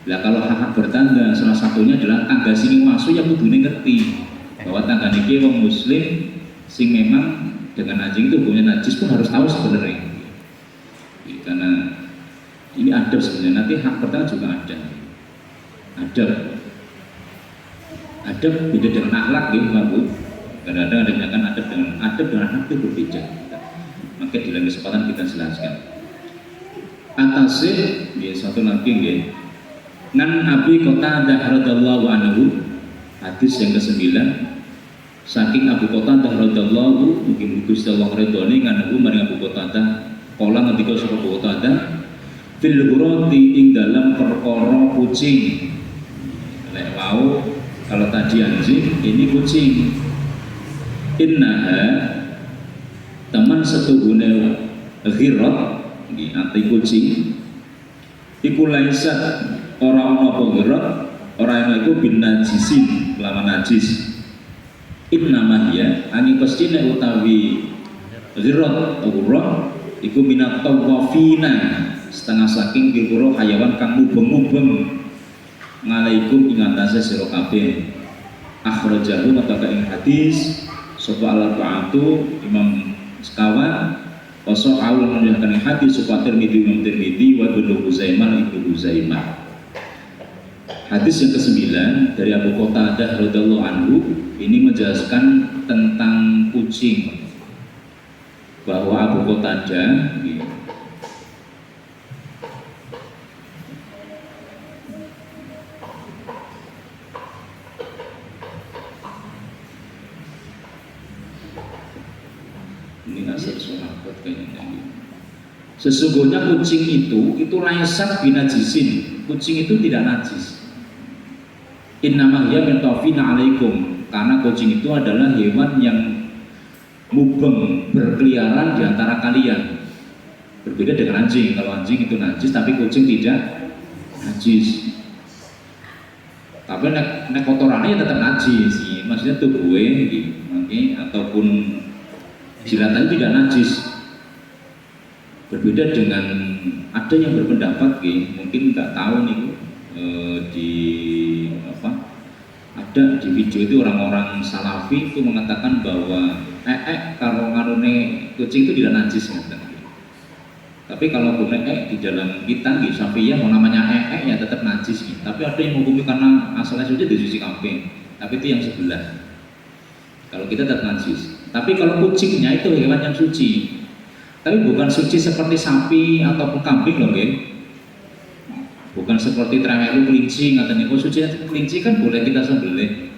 Nah kalau hak-hak bertangga salah satunya adalah tangga sing masuk yang kudune ngerti bahwa tangga niki wong muslim sing memang dengan anjing itu punya najis pun harus tahu sebenarnya. Karena ini adab sebenarnya, nanti hak bertangga juga ada. Adab beda dengan akhlak gitu Pak Bu. Kadang-kadang ada yang akan adab dengan akhlak itu berbeda. Maka di lain kesempatan kita jelaskan. Atasih ya satu lagi nggih. Nan Abi Qatadah radhiyallahu anhu, hadis yang ke-9, saking Abu Qatadah radhiyallahu, mungkin Gusti Allah ridhone nganu maring Abu Qatadah kala ngendika sapa Abu Qatadah fil ghurati ing dalam perkara kucing. Lek wau kalau tadi anjing, ini kucing. Innaha teman setuhune ghirat nggih arti kucing iku laisat ora ana apa ghirat, ora ana iku bin najisin lawan najis. Innama hiya ani pastine utawi ghirat ura iku minat tawafina setengah saking kira hayawan kang mubeng-mubeng. ngalaikum ing atase sira kabeh. Akhrajahu mataka ing hadis sapa al-arba'atu Imam sekawan Wasok awal menunjukkan hadis sapa Tirmidzi Imam Tirmidzi wa Ibnu Huzaimah. Hadis yang ke-9 dari Abu Qatadah radhiyallahu anhu ini menjelaskan tentang kucing, bahwa Abu Qatadah ini asal sahabat kayaknya. Sesungguhnya kucing itu laisat binajisin. Kucing itu tidak najis. Innama hiya mentafina alaikum, karena kucing itu adalah hewan yang mubeng, berkeliaran di antara kalian. Berbeda dengan anjing. Kalau anjing itu najis, tapi kucing tidak najis. Tapi nek kotorannya tetap najis, maksudnya tubuhnya ataupun jilatannya tidak najis. Berbeda dengan ada yang berpendapat, mungkin nggak tahu nih ada di video itu orang-orang salafi itu mengatakan bahwa kalau ngarune kucing itu tidak najis, tapi kalau di dalam kita sampai ya namanya ya tetap najis. Tapi ada yang menghukumi karena asalnya suci disuci kabeh, tapi itu yang sebelah. Kalau kita tetap najis. Tapi kalau kucingnya itu hewan yang suci, tapi bukan suci seperti sapi ataupun kambing loh, bukan seperti tremelu kelinci. Katanya suci kelinci kan boleh kita sembelih,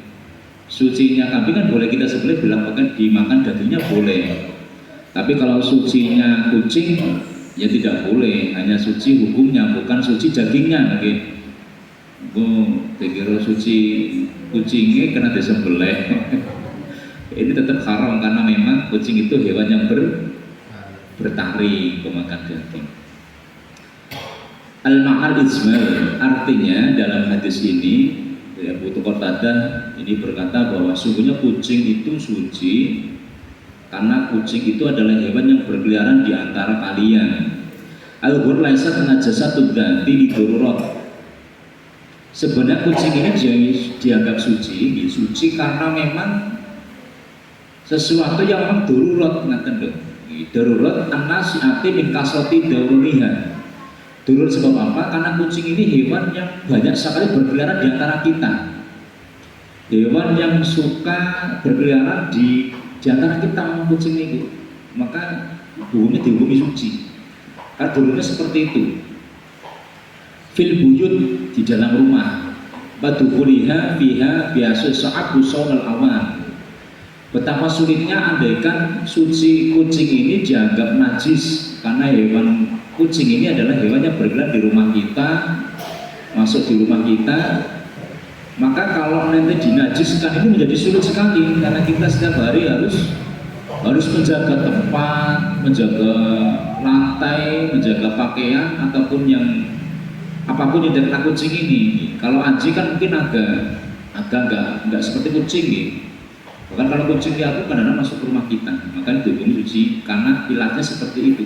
sucinya kambing kan boleh kita sembelih, bilang bahkan dimakan dagingnya boleh. Tapi kalau sucinya kucing ya tidak boleh, hanya suci hukumnya, bukan suci dagingnya. Kira suci kucingnya kena disembelih. Ini tetap haram karena memang kucing itu hewan yang bertaring, pemakan daging. Al-ma'al ijmal, artinya dalam hadis ini Abu Qatadah ini berkata bahwa sungguhnya kucing itu suci karena kucing itu adalah hewan yang berkeliaran di antara kalian. Al-ghur laisat najasatun dzati li darurat. Sebenarnya kucing ini dianggap suci karena memang sesuatu yang memang darurat, darurat an-nasi'ati min kasrati daruriha. Darurat sebab apa? Karena kucing ini hewan yang banyak sekali berkeliaran di antara kita, hewan yang suka berkeliaran di antara kita, kucing ini. Maka hukumnya dihukumi suci. Karena daruratnya seperti itu. Fil buyut, di dalam rumah, badukuliha fiha biasa sa'abu sawnal awan. Betapa sulitnya andaikan suci kucing ini dianggap najis, karena hewan kucing ini adalah hewan yang berkeliaran di rumah kita, masuk di rumah kita. Maka kalau nanti dinajiskan ini menjadi sulit sekali, karena kita setiap hari harus menjaga tempat, menjaga lantai, menjaga pakaian ataupun yang apapun yang terkena kucing ini. Kalau anjing kan mungkin agak nggak seperti kucing Bahkan kalau kucing diatur kadang-kadang masuk ke rumah kita, maka dihukumi suci karena ilatnya seperti itu.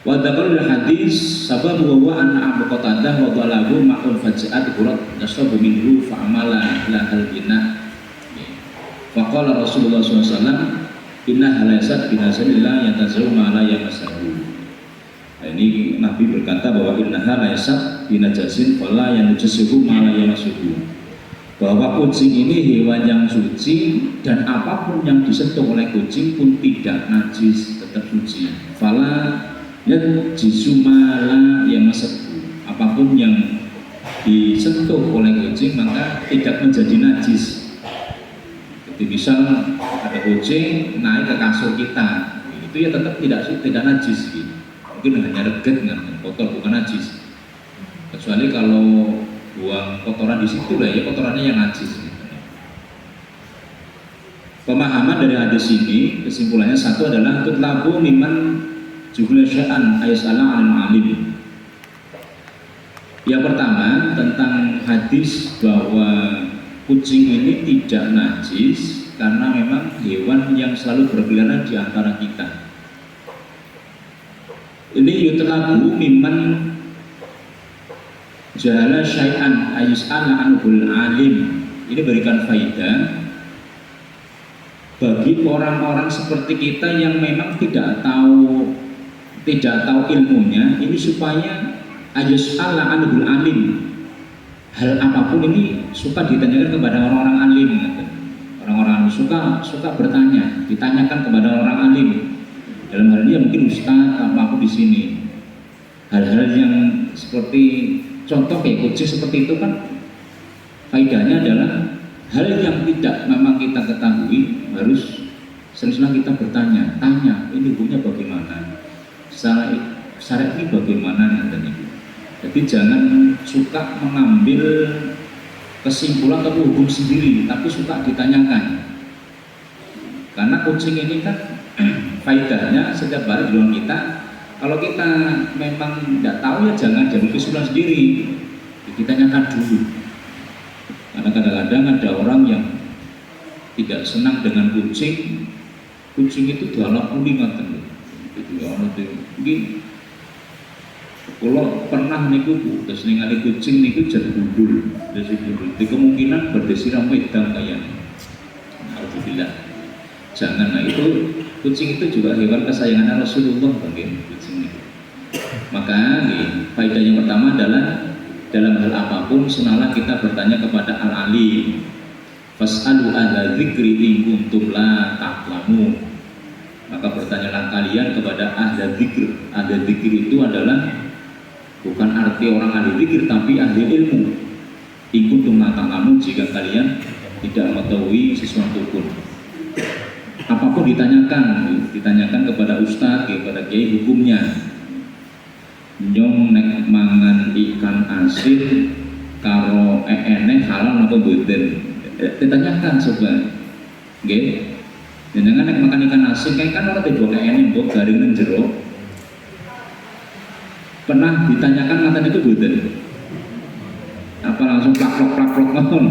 Wa dzakara bil hadis sababu wa anna Abu Qatadah wa dhalahu ma'ul faj'at qurat yasabu minhu fa'amala la halbina. Faqala Rasulullah SAW, inna halaysat binasalillah yatazawu ma la yamasahu. Ini Nabi berkata bahwa inna halaysat binajasin fala yanujisuhu ma la yamasuhu. Bahwa kucing ini hewan yang suci dan apapun yang disentuh oleh kucing pun tidak najis, tetap suci. Fala yajisumala yang masaku, apapun yang disentuh oleh kucing maka tidak menjadi najis. Jadi misal ada kucing naik ke kasur kita, itu ya tetap tidak najis. Mungkin hanya reget dengan kotor, bukan najis. Kecuali kalau buang kotoran di situ lah ya, kotorannya yang najis. Pemahaman dari hadis ini kesimpulannya satu adalah tutlabu miman jumlah sya'an ayasala alim. Yang pertama tentang hadis bahwa kucing ini tidak najis karena memang hewan yang selalu berkeliaran di antara kita. Ini yutlabu miman Jahala syai'an ayus'ala anhul alim. Ini berikan faidah bagi orang-orang seperti kita yang memang tidak tahu ilmunya, ini supaya ayus'ala anhul alim. Hal apapun ini suka ditanyakan kepada orang-orang alim. Orang-orang suka bertanya, ditanyakan kepada orang alim. Dalam hal ini ya mungkin ustaz apapun di sini. Hal-hal yang seperti contoh kayak kucing seperti itu kan faedahnya adalah hal yang tidak memang kita ketahui, harus sering-sering kita bertanya, tanya ini hukumnya bagaimana, syariat ini bagaimana, dan itu. Jadi jangan suka mengambil kesimpulan atau hukum sendiri, tapi suka ditanyakan. Karena kucing ini kan faedahnya setiap hari di ruang kita. Kalau kita memang tidak tahu ya jangan jadi kesimpulan sendiri, ditanyakan dulu. Karena kadang-kadang ada orang yang tidak senang dengan kucing itu dalam kulingatan. Itu mungkin kalau pernah niku terus ningali kucing niku jadi gundul, di kemungkinan berdesiran wedang kayaknya. Alhamdulillah. Jangan, nah itu kucing itu juga hewan kesayangan Rasulullah bagi kucing itu. Maka faedah yang pertama adalah dalam hal apapun senanglah kita bertanya kepada al-alim. Fas'alu ahla dzikri in kuntum la ta'lamun. Maka bertanyalah kalian kepada ahla dzikr. Ahla dzikr itu adalah bukan arti orang ahli dzikir tapi ahli ilmu. In kuntum la ta'lamun, jika kalian tidak mengetahui sesuatu pun. Apapun ditanyakan kepada ustaz, kepada kiai hukumnya. Nyong nek mangan ikan asin karo ene halal apa boten? Ditanyakan coba. Nggih. Jenengan nek makan ikan asin kayak kan ora tebo ene mbok garing nang jero. Pernah ditanyakan ngaten itu boten? Apa langsung plak-plok ngoten?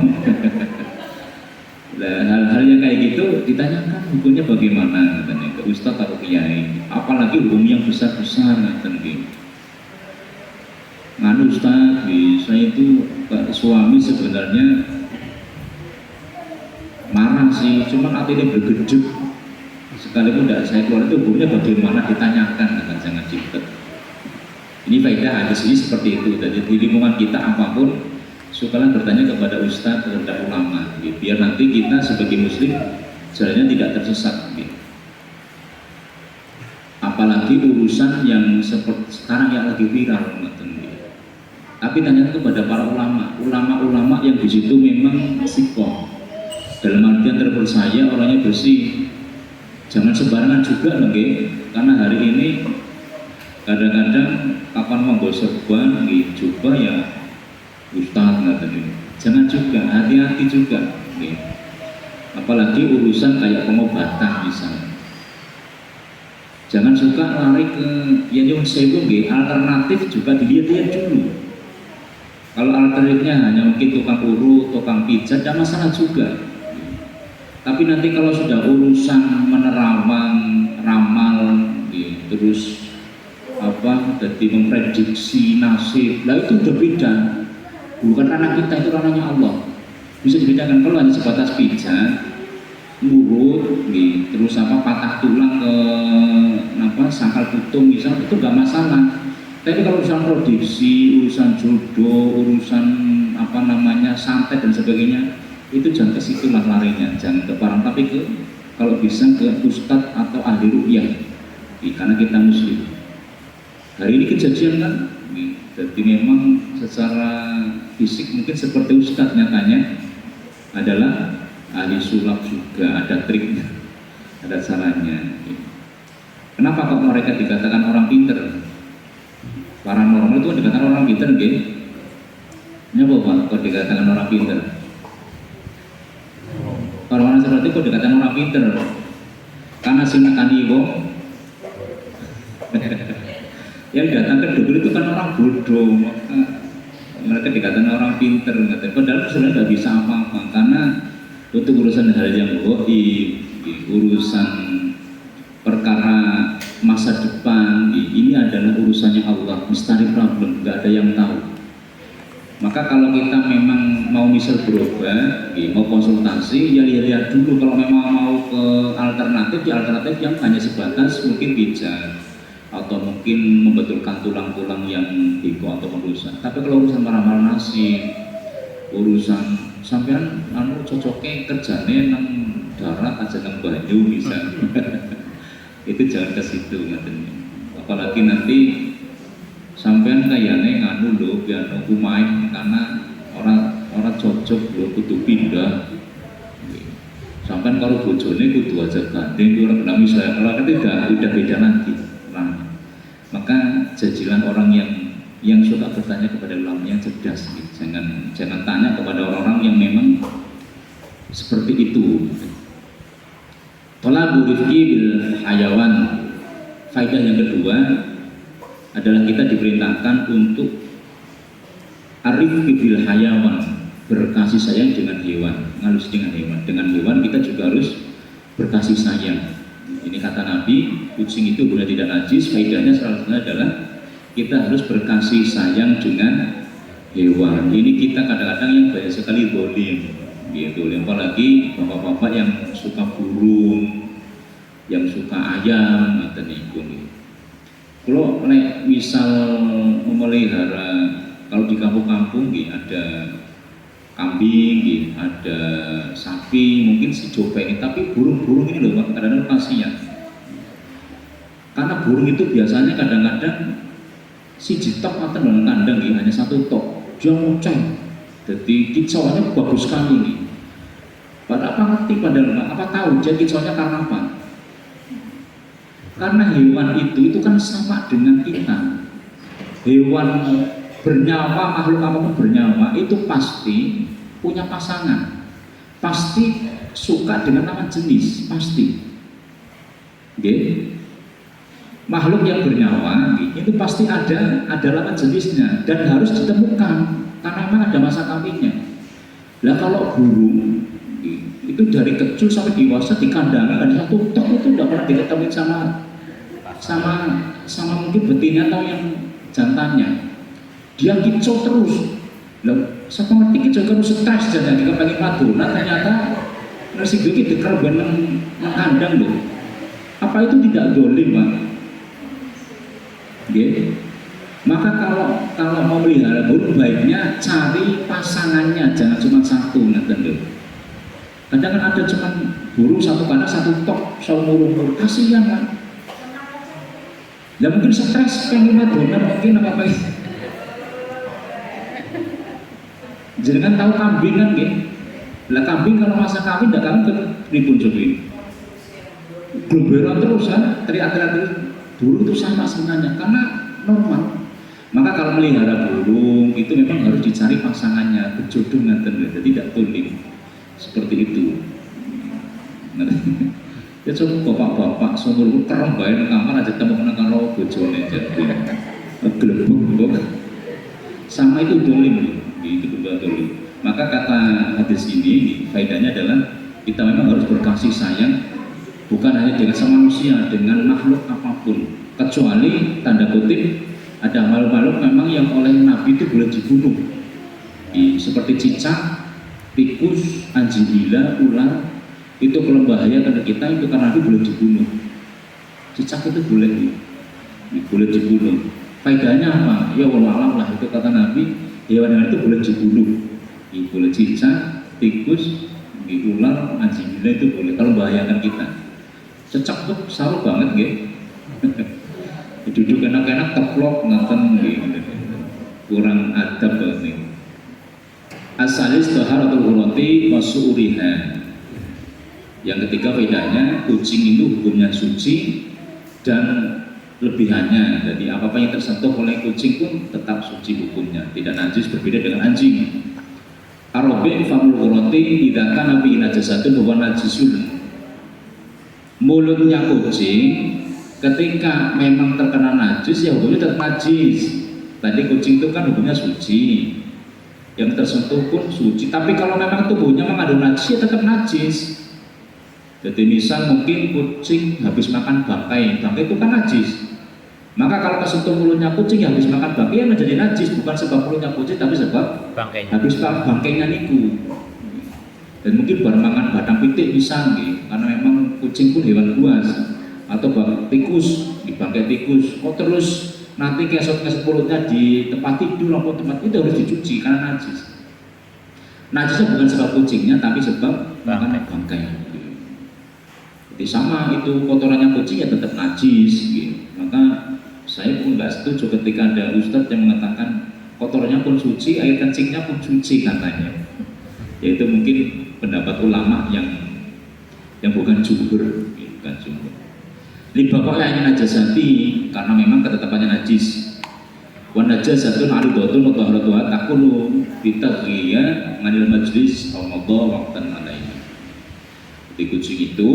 Nah, hal-hal yang kayak gitu ditanyakan hukumnya bagaimana katanya ke ustaz atau kiai, apalagi hukum yang besar-besar katanya. Nganu ustaz, saya itu suami sebenarnya marah sih, cuma artinya bergejut. Sekalipun tidak saya keluar itu hukumnya bagaimana ditanyakan, kan jangan cipet. Ini faedah hadis ini seperti itu. Jadi di lingkungan kita apapun sukalah bertanya kepada ustaz, kepada ulama, gitu. Biar nanti kita sebagai muslim jalannya tidak tersesat, gitu. Apalagi urusan yang seperti sekarang yang lagi viral, gitu. Tapi tanya kepada para ulama yang di situ memang sikoh, dalam artian terpercaya, orangnya bersih. Jangan sembarangan juga, gitu. Karena hari ini kadang-kadang kapan mau serban, gitu, coba ya ustaz katanya. Jangan juga, hati-hati juga. Nih. Apalagi urusan kayak pengobatan misalnya. Jangan suka lari ke yang sewu, alternatif juga dilihat-lihat dulu. Kalau alternatifnya hanya mungkin tukang urut, tukang pijat, tidak masalah juga. Tapi nanti kalau sudah urusan menerawang, ramal, terus jadi memprediksi nasib, lah itu udah beda. Bukan ranah kita, itu ranahnya Allah. Bisa dibedakan. Kalau hanya sebatas pijat, ngurut, terus patah tulang ke sangkal putung misalnya, itu nggak masalah. Tapi kalau urusan produksi, urusan jodoh, urusan santet dan sebagainya, itu jangan ke situ lah larinya, jangan ke parang, tapi kalau bisa ke ustadz atau ahli ruqyah, karena kita muslim. Hari ini kejadian kan, jadi memang secara fisik mungkin seperti ustadz, nyatanya adalah ahli sulap juga, ada triknya, ada caranya. Kenapa kok mereka dikatakan orang pinter? Paranormal itu dikatakan orang pinter, gitu. Kenapa Pak kok dikatakan orang pinter? Orang-orang seperti itu kok dikatakan orang pinter? Karena sinakani wong yang datang ke dukun itu kan orang bodoh, mereka dikatakan orang pinter, padahal sebenarnya nggak bisa apa-apa, karena untuk urusan hal yang gaib, urusan perkara masa depan, ini adalah urusannya Allah, misteri problem, nggak ada yang tahu. Maka kalau kita memang mau misal berobat, mau konsultasi, ya lihat dulu. Kalau memang mau ke alternatif, ya alternatif yang hanya sebatas mungkin pijat atau mungkin membetulkan tulang-tulang yang beko atau merusak. Tapi kalau urusan marah-marah nasi, urusan sampean cocoknya kerjanya nang darat aja nang banyu bisa. Itu jangan ke situ katanya. Apalagi nanti sampean kayaknya nganu lho biar kumain karena orang cocok lho kudu pindah. Sampean kalau bojone kudu aja gandeng ora kena misalnya kalau tidak udah beda nanti. Nah, maka jajilan orang yang suka bertanya kepada ulama yang cerdas gitu. Jangan tanya kepada orang-orang yang memang seperti itu. Talabu rifqi bil hayawan. Faedah yang kedua adalah kita diperintahkan untuk arifqi bil hayawan, berkasih sayang dengan hewan, ngalus dengan hewan. Dengan hewan kita juga harus berkasih sayang. Ini kata Nabi, kucing itu boleh tidak najis. Faedahnya salah satunya adalah kita harus berkasih sayang dengan hewan. Ini kita kadang-kadang yang banyak sekali dolim, gitu. Apalagi bapak-bapak yang suka burung, yang suka ayam, atau niku. Kalau misal memelihara, kalau di kampung-kampung ada kambing, ada sapi, mungkin si coba ini, tapi burung-burung ini loh kadang-kadang kasihan. Karena burung itu biasanya kadang-kadang si jitok atau dalam kandang ya, hanya satu tok, dia muncang. Jadi kicauannya bagus sekali ini. Pada apa ngerti padahal apa tahu dia kicauannya karena apa? Karena hewan itu kan sama dengan kita. Hewan bernyawa, makhluk apapun bernyawa itu pasti punya pasangan, pasti suka dengan lawan jenis, pasti. Okay? Makhluk yang bernyawa itu pasti ada lawan jenisnya dan harus ditemukan karena memang ada masa kawinnya. Lah kalau burung itu dari kecil sampai dewasa dikandangin ada satu tok itu tidak pernah diketemuin sama mungkin betina atau yang jantannya. Dia kicau terus. Loh, siapa ngerti kicau terus stres jadi kepengen madonna ternyata nasi gue gitu kerban kandang loh. Apa itu tidak dolim, Pak? Okay. Maka kalau mau melihara burung baiknya cari pasangannya, jangan cuma satu, ngerti loh. Kadang kan ada cuma burung satu kandang satu tok, seumur-umur, kasihan kan. Ya mungkin stres pengen madonna mungkin apa jangan tahu kambing kan gitu. Lah kambing kalau masa kawin tidak kawin kan ribut jodohin. Berberon terus kan, teriak-teriak terus. Burung itu sama sebenarnya karena normal. Maka kalau melihara burung itu memang harus dicari pasangannya, berjodoh ngaten, jadi tidak tuling. Seperti itu. Ya coba bapak-bapak seumur kerem bae nang kamar aja temu nang karo bojone jadi. Gelebuk sama itu dolim. Itu juga dolim. Maka kata hadis ini faedahnya adalah kita memang harus berkasih sayang bukan hanya dengan sama manusia, dengan makhluk apapun, kecuali tanda kutip ada makhluk-makhluk memang yang oleh Nabi itu boleh dibunuh, seperti cicak, tikus, anjing gila, ular. Itu kalau bahaya karena kita itu karena Nabi boleh dibunuh. Cicak itu boleh dibunuh. Faedahnya apa? Ya wallahualam lah, itu kata Nabi. Hewan-hewan itu boleh dibunuh, boleh cicak, tikus, ular, anjing gila itu boleh kalau membahayakan kita. Cecak tuh saru banget gitu. Duduk enak-enak teplok ngaten gitu. Kurang adab banget nih. Asalis taharatul urati wa su'uriha. Yang ketiga bedanya kucing itu hukumnya suci dan lebihannya. Jadi apa-apa yang tersentuh oleh kucing pun tetap suci hukumnya, tidak najis, berbeda dengan anjing. Arabi famul urati idza kana bi najasatun wa najisun. Mulutnya kucing ketika memang terkena najis ya hukumnya tetap najis. Tadi kucing itu kan hukumnya suci, yang tersentuh pun suci. Tapi kalau memang tubuhnya mengandung najis ya tetap najis. Jadi misal mungkin kucing habis makan bangkai itu kan najis. Maka kalau kesentuh mulutnya kucing ya habis makan bangkai yang menjadi najis, bukan sebab mulutnya kucing tapi sebab Bangkainya. habis bangkainya niku. Dan mungkin baru makan batang pitik pisang gitu, karena memang kucing pun hewan buas atau tikus di bangkai tikus. Kok terus nanti kesot-kesot mulutnya di tempat tidur atau tempat itu harus dicuci karena najis. Najisnya bukan sebab kucingnya tapi sebab makan bangkai. Jadi sama itu kotorannya kucing ya tetap najis gitu. Maka saya pun nggak setuju ketika ada ustadz yang mengatakan kotornya pun suci, air kencingnya pun suci katanya. Yaitu mungkin pendapat ulama yang bukan jumhur, bukan jumhur. Libakoknya hanya najasati karena memang ketetapannya najis. Wan najasatun aridatun wa taharatuha takunu bitaghiya nganil majlis ramadha waqtan alaihi. Di kucing itu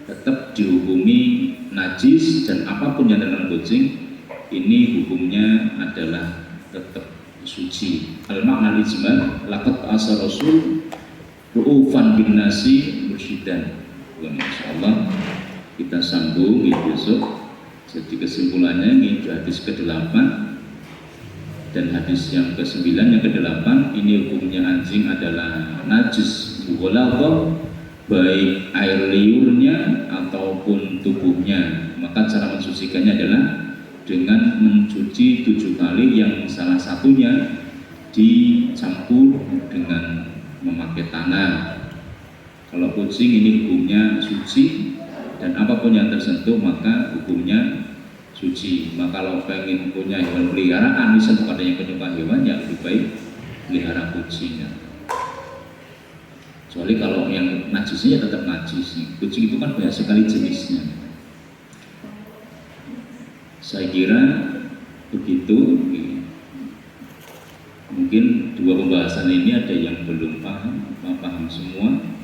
tetap dihukumi najis dan apapun yang dalam kucing ini hukumnya adalah tetap suci. Al-makna al-ijmal laqad asar rasul ru'ufan bin nasi mursyidan. Insyaallah kita sambung besok. Jadi kesimpulannya ini hadis ke-8 dan hadis yang ke-9 yang ke-8 ini hukumnya anjing adalah najis mughalladhah, baik air liurnya ataupun tubuhnya. Maka cara mensucikannya adalah dengan mencuci 7 kali yang salah satunya dicampur dengan memakai tanah. Kalau kucing ini hukumnya suci dan apapun yang tersentuh maka hukumnya suci. Maka kalau pengen punya hewan peliharaan, misal bukan yang penyuka hewan, yang lebih baik pelihara kucing. Kecuali kalau yang najisnya tetap najis. Kucing itu kan banyak sekali jenisnya. Saya kira begitu. Mungkin dua pembahasan ini ada yang belum paham, paham semua.